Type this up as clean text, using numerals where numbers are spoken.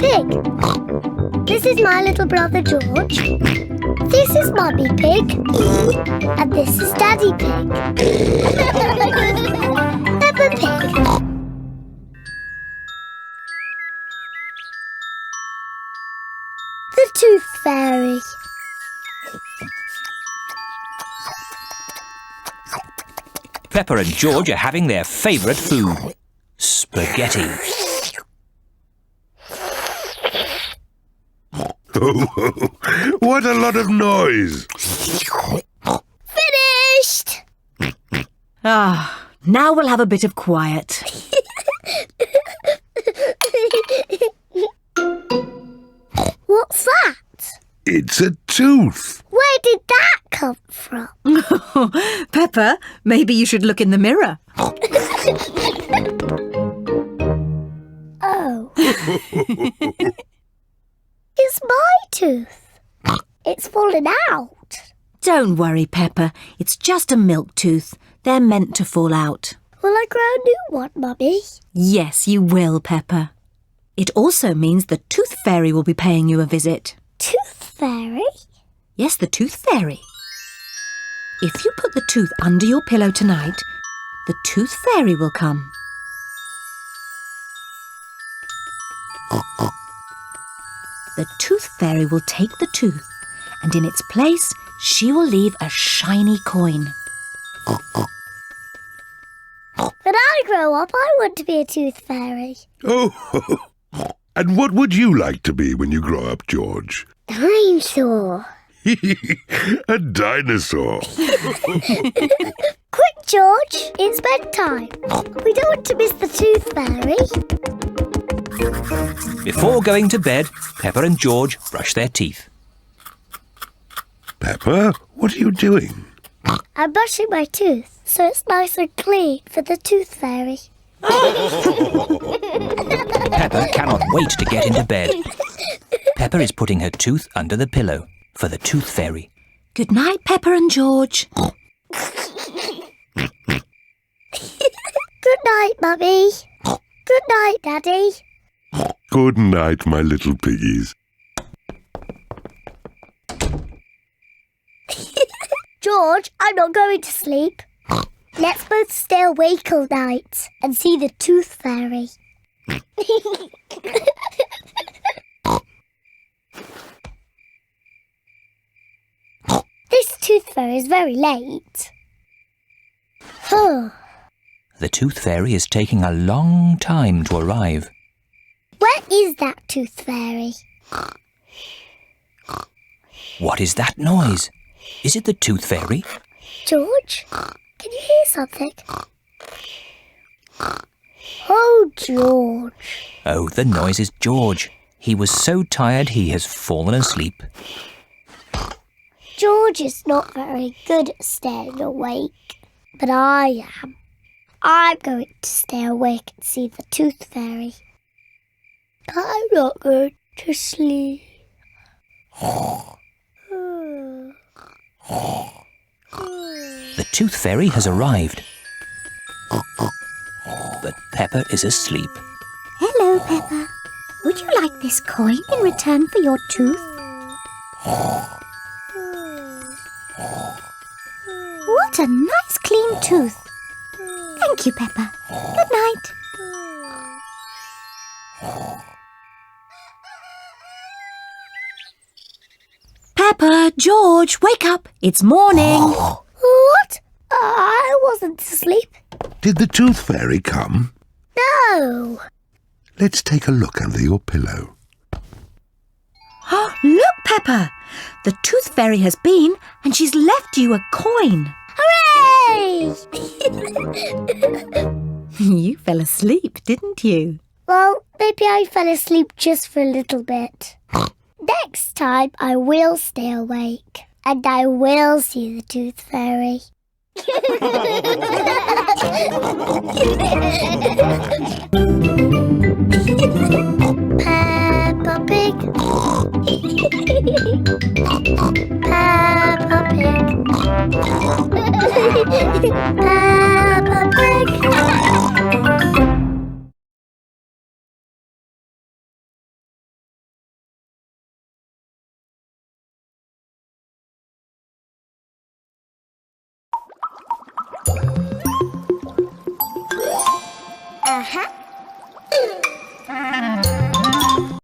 Pig. This is my little brother George. This is Mummy Pig. And this is Daddy Pig. Peppa Pig. The Tooth Fairy. Peppa and George are having their favourite food, spaghetti. What a lot of noise! Finished! Now we'll have a bit of quiet. What's that? It's a tooth. Where did that come from? Peppa, maybe you should look in the mirror. Oh. It's my tooth. It's fallen out. Don't worry, Peppa. It's just a milk tooth. They're meant to fall out. Will I grow a new one, Mummy? Yes, you will, Peppa. It also means the Tooth Fairy will be paying you a visit. Tooth Fairy? Yes, the Tooth Fairy. If you put the tooth under your pillow tonight, the Tooth Fairy will come. The Tooth Fairy will take the tooth, and in its place, she will leave a shiny coin. When I grow up, I want to be a tooth fairy. Oh, and what would you like to be when you grow up, George? Dinosaur. A dinosaur. Quick, George, it's bedtime. We don't want to miss the Tooth Fairy. Before going to bed, Peppa and George brush their teeth. Peppa, what are you doing? I'm brushing my tooth, so it's nice and clean for the Tooth Fairy. Peppa cannot wait to get into bed. Peppa is putting her tooth under the pillow for the Tooth Fairy. Good night, Peppa and George. Good night, Mummy. Good night, Daddy. Good night, my little piggies. George, I'm not going to sleep. Let's both stay awake all night and see the Tooth Fairy. This Tooth Fairy is very late. The Tooth Fairy is taking a long time to arrive. Where is that Tooth Fairy? What is that noise? Is it the Tooth Fairy? George, can you hear something? Oh, George. Oh, the noise is George. He was so tired he has fallen asleep. George is not very good at staying awake, but I am. I'm going to stay awake and see the Tooth Fairy. I'm not going to sleep. The Tooth Fairy has arrived. But Peppa is asleep. Hello, Peppa. Would you like this coin in return for your tooth? What a nice clean tooth. Thank you, Peppa. Good night. Peppa, George, wake up. It's morning. What? I wasn't asleep. Did the Tooth Fairy come? No. Let's take a look under your pillow. Look, Peppa. The Tooth Fairy has been and she's left you a coin. Hooray! You fell asleep, didn't you? Well, maybe I fell asleep just for a little bit. Next time I will stay awake and I will see the Tooth Fairy. Peppa Pig. Peppa Pig. Peppa Pig. A hat